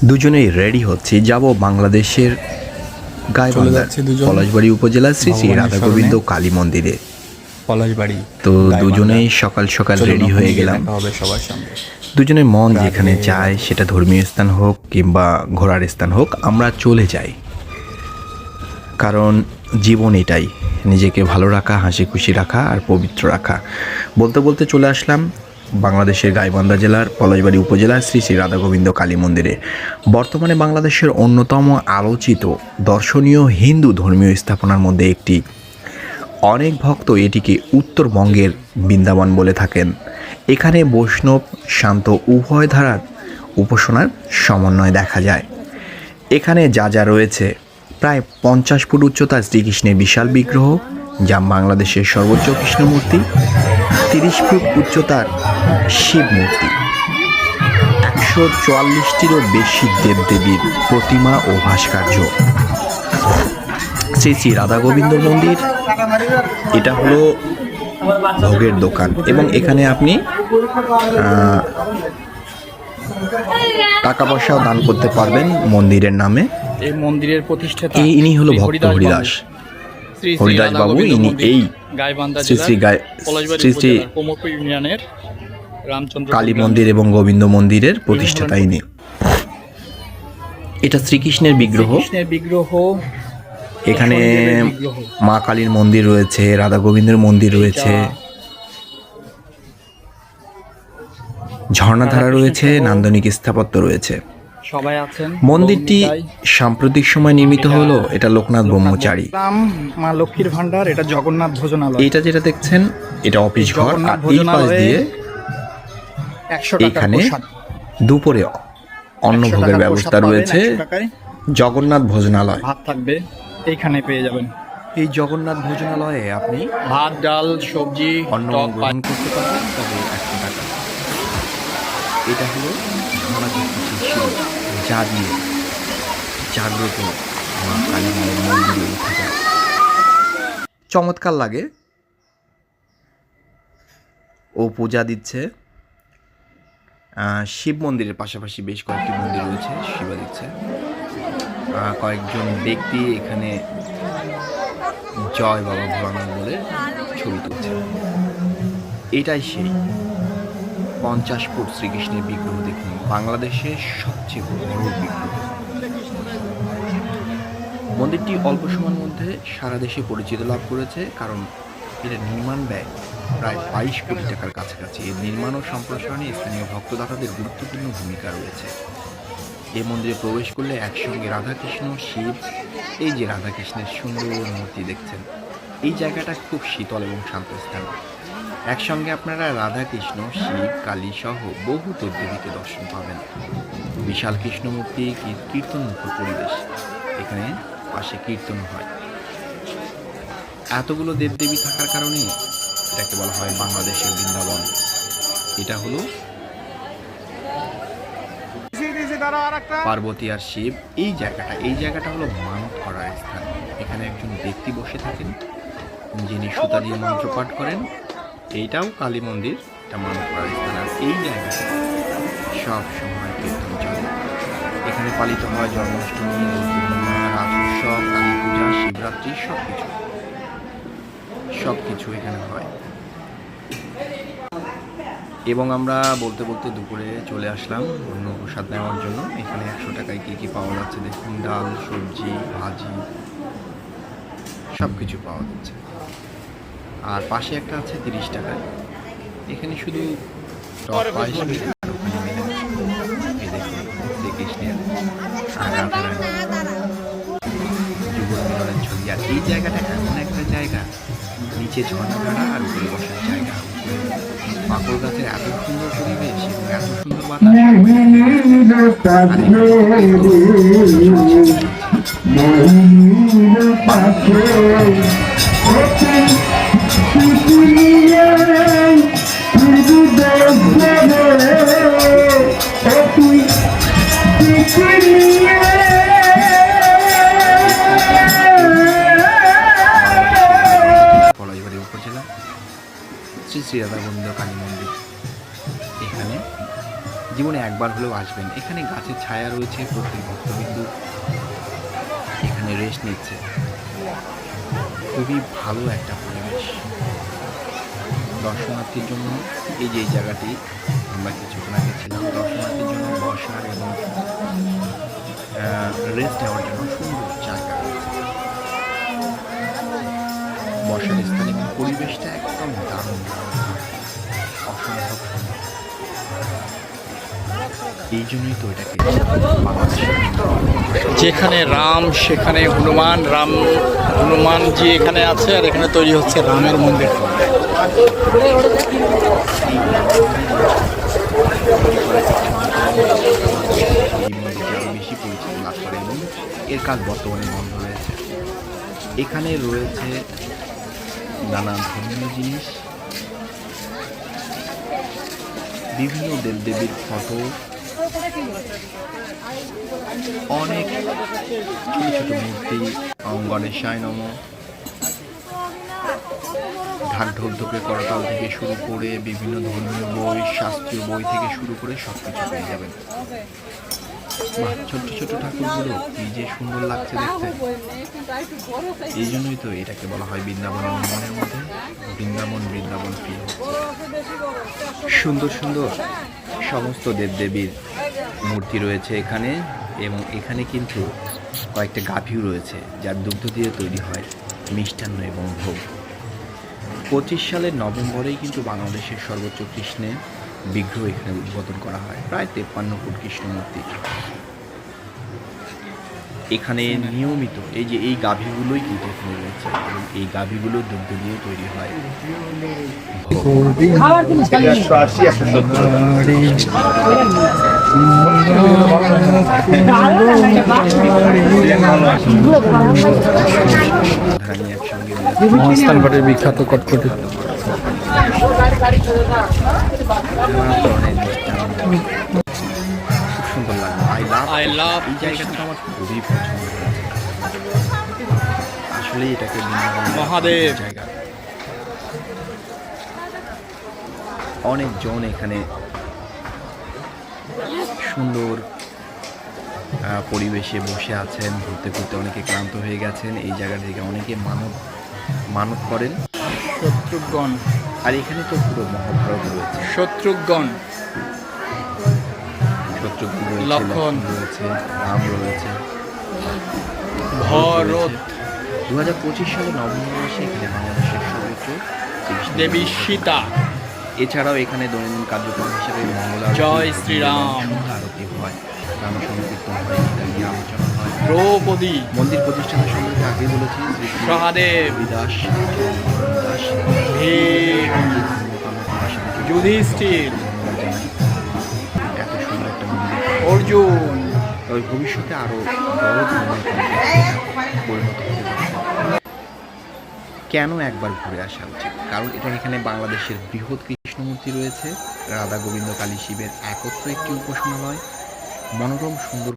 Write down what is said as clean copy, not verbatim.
দুজনেই রেডি হচ্ছি, যাব বাংলাদেশের গাইবান্ধার পলাশবাড়ি উপজেলা শ্রী শ্রী রাধা গোবিন্দ কালী মন্দিরে। পলাশবাড়ি তো দুজনেই সকাল সকাল রেডি হয়ে গেলাম। সবার সঙ্গে দুজনের মন যেখানে চায়, সেটা ধর্মীয় স্থান হোক কিংবা ঘোরার স্থান হোক, আমরা চলে যাই। কারণ জীবন এটাই, নিজেকে ভালো রাখা, হাসি খুশি রাখা আর পবিত্র রাখা। বলতে বলতে চলে আসলাম বাংলাদেশের গাইবান্ধা জেলার পলাশবাড়ি উপজেলার শ্রী শ্রী রাধা গোবিন্দ কালী মন্দিরে। বর্তমানে বাংলাদেশের অন্যতম আলোচিত দর্শনীয় হিন্দু ধর্মীয় স্থাপনার মধ্যে একটি। অনেক ভক্ত এটিকে উত্তরবঙ্গের বৃন্দাবন বলে থাকেন। এখানে বৈষ্ণব শান্ত উভয় ধারার উপাসনার সমন্বয় দেখা যায়। এখানে যা যা রয়েছে, প্রায় 50 ফুট উচ্চতার শ্রীকৃষ্ণের বিশাল বিগ্রহ, যা বাংলাদেশের সর্বোচ্চ কৃষ্ণমূর্তি, 30 ফুট উচ্চতার শিব মূর্তি, 144টিরও বেশি দেবদেবীর প্রতিমা ও ভাস্কর্য। শ্রী শ্রী রাধা গোবিন্দ মন্দির, এটা হলো ভোগের দোকান এবং এখানে আপনি টাকা পয়সাও দান করতে পারবেন মন্দিরের নামে। এই মন্দিরের প্রতিষ্ঠাতা ইনি হলো ভক্ত হরিদাস বাবু। ইনি এই গাইবান্ধা শ্রী শ্রী শ্রী শ্রী ইউনিয়নের রামচন্দ্র কালী মন্দির এবং গোবিন্দ মন্দিরের প্রতিষ্ঠাতা ইনি। এটা শ্রীকৃষ্ণের বিগ্রহ। এখানে মা কালীর মন্দির রয়েছে, রাধা গোবিন্দের মন্দির রয়েছে, ঝর্ণাধারা রয়েছে, নান্দনিক স্থাপত্য রয়েছে। সবাই আছেন। মন্দিরটি সাম্প্রতিক সময় নির্মিত হলো। এটা লোকনাথ ব্রহ্মচারী মা লক্ষ্মীর ভান্ডার। এটা জগন্নাথ ভোজনালয়। এটা যেটা দেখছেন, এটা অফিস ঘর। আর এই পাশ দিয়ে এখানে দুপুরে অন্নভোগের ব্যবস্থা রয়েছে। জগন্নাথ ভোজনালয়, ভাত থাকবে, এইখানে পেয়ে যাবেন। এই জগন্নাথ ভোজনালয়ে আপনি ভাত, ডাল, সবজি, অন্ন গ্রহণ করতে পারবেন, তবে 100 টাকা। এটা হলো যা দিয়ে জাগ্রত মা কালী মায়ের মন্দিরে উঠে যায়। চমৎকার লাগে। ও পূজা দিচ্ছে। শিব মন্দিরের পাশাপাশি বেশ কয়েকটি মন্দির রয়েছে, শিবা দিচ্ছে। কয়েকজন ব্যক্তি এখানে জয় বাবা ভোলানাথ বলে ছবি তুলছে। এটাই সেই 50 ফুট শ্রীকৃষ্ণের বিগ্রহ। দেখুন, বাংলাদেশের সবচেয়ে বড় বিগ্রহ। মন্দিরটি অল্প সময়ের মধ্যে সারা দেশে পরিচিতি লাভ করেছে, কারণ এর নির্মাণ ব্যয় প্রায় 22 কোটি টাকার কাছাকাছি। এর নির্মাণ ও সম্প্রসারণে স্থানীয় ভক্তদাতাদের গুরুত্বপূর্ণ ভূমিকা রয়েছে। এই মন্দিরে প্রবেশ করলে একসঙ্গে রাধাকৃষ্ণ, শিব, এই যে রাধাকৃষ্ণের সুন্দর মূর্তি দেখছেন, এই জায়গাটা খুব শীতল এবং শান্ত স্থান। একসঙ্গে আপনারা রাধাকৃষ্ণ, শিব, কালী সহ বহু দেবদেবীকে দর্শন পাবেন। বিশাল কৃষ্ণমূর্তি, কীর্তনমুখর পরিবেশ। এখানে পাশে কীর্তন হয়। এতগুলো দেবদেবী থাকার কারণে এটাকে বলা হয় বাংলাদেশের বৃন্দাবন। এটা হলো পার্বতী আর শিব। এই জায়গাটা হলো মানত করার স্থান। এখানে একজন ব্যক্তি বসে থাকেন, যিনি সুতা দিয়ে মন্ত্র পাঠ করেন। এইটাও কালী মন্দির, এটা মানত করার স্থান। আর এই জায়গাটা সব সময় কীর্তন চলে। এখানে পালিত হয় জন্মাষ্টমী, পূর্ণিমা, রাজ উৎসব, কালী পূজা, শিবরাত্রি, সবকিছু এখানে হয়। এবং আমরা বলতে বলতে দুপুরে চলে আসলাম অন্য প্রসাদ নেওয়ার জন্য। এখানে 100 টাকায় কী পাওয়া যাচ্ছে দেখুন, ডাল, সবজি, ভাজি, সব কিছু পাওয়া যাচ্ছে। আর পাশে একটা আছে 30 টাকায়। এখানে শুধু টক পায়েস, শ্রীকৃষ্ণের যুগল মিলনের ছবি। আর এই জায়গাটা এমন একটা জায়গা, নিচে ঝর্ণাধারা আর উপরে বসার জায়গা। পাকড় গাছের এত সুন্দর পরিবেশ এবং এত সুন্দর বাতাস। পলাশবাড়ি উপজেলা শ্রী শ্রী রাধা গোবিন্দ কালী মন্দির। এখানে জীবনে একবার হলেও আসবেন। এখানে গাছের ছায়া রয়েছে, প্রত্যেক ভক্তবিন্দু এখানে রেস্ট নিচ্ছে। খুবই ভালো একটা পরিবেশ দর্শনার্থীর জন্য। এই যে এই জায়গাটি আমরা কিছুক্ষণ আগে ছিলাম, দর্শনার্থীর জন্য বসার এবং রেস্ট নেওয়ার জন্য সুন্দর জায়গা রয়েছে। বসার স্থান এবং পরিবেশটা একদম দারুণ, অসম্ভব সুন্দর। এই জন্যই তো এটাকে বাংলাদেশের যেখানে রাম সেখানে হনুমান, হনুমানজি এখানে আছে, আর এখানে তৈরি হচ্ছে রামের মন্দির। এই মন্দিরটি আরও বেশি পরিচিতি লাভ করে এবং এর কাজ বর্তমানে বন্ধ রয়েছে। এখানে রয়েছে নানা ধর্মীয় জিনিস, বিভিন্ন দেবদেবীর ফটো, অনেক ছোট ছোট মূর্তি, গণেশায় নম, ঢাক ঢোল থেকে করতাল থেকে শুরু করে বিভিন্ন ধর্মীয় বই, শাস্ত্রীয় বই থেকে শুরু করে সব কিছু পেয়ে যাবেন। বাহ, ছোট্ট ছোট ঠাকুরগুলো কি যে সুন্দর লাগছে দেখতে। এই জন্যই তো এটাকে বলা হয় বৃন্দাবনের মনের মধ্যে বৃন্দাবন ফিল হচ্ছে। সুন্দর সুন্দর সমস্ত দেবদেবীর মূর্তি রয়েছে এখানে, এবং এখানে কিন্তু কয়েকটা গাভীও রয়েছে যার দুগ্ধ দিয়ে তৈরি হয় মিষ্টান্ন এবং ভোগ। 25 সালের নভেম্বরেই কিন্তু বাংলাদেশের সর্বোচ্চ কৃষ্ণের বিগ্রহ এখানে উদ্বোধন করা হয়, প্রায় 53 ফুট কৃষ্ণ মূর্তি। এখানে নিয়মিত এই যে এই গাভীগুলোই কিন্তু এখানে রয়েছে, এবং এই গাভীগুলো দুগ্ধ দিয়ে তৈরি হয় মহাস্থান ঘাটের বিখ্যাত কটকটি। খুব সুন্দর লাগে। I love এই জায়গাটা আমার খুবই পছন্দ হয়েছে। আসলে এটাকে মহাদেব জায়গা। অনেকজন এখানে সুন্দর পরিবেশে বসে আছেন, ঘুরতে ঘুরতে অনেকে ক্লান্ত হয়ে গেছেন। এই জায়গা থেকে অনেকে মানত করেন। শত্রুঘ্ন, আর এখানে তো পুরো মহাভারত রয়েছে। শত্রুঘ্ন, শত্রুঘ্ন রয়েছে, লক্ষণ রয়েছে, রাম রয়েছে, ভরত। 2025 সালে নভেম্বর মাসে এখানে বাংলাদেশের সর্বোচ্চ দেবী সীতা। এছাড়াও এখানে দৈনন্দিন কার্যক্রম হিসেবে মঙ্গলা জয় শ্রীরাম, আরতি হয়, রাম সংকীর্তন হয়, গীতা নিয়ে আলোচনা হয়। দ্রৌপদী, মন্দির প্রতিষ্ঠাতা সম্পর্কে আগে বলেছি, সহাদেব, বিদাস দাস, ভীম, যুধিষ্ঠির, এত সুন্দর একটা মন্দির। অর্জুন। তবে ভবিষ্যতে আরো বড় ধরনের পরিণত হতে পারে। কেন একবার ঘুরে আসা উচিত? কারণ এখানে বাংলাদেশের বৃহৎ কৃষ্ণমূর্তি রয়েছে, রাধা গোবিন্দ কালী শিবের একত্র একটি উপাসনালয়, মনোরম সুন্দর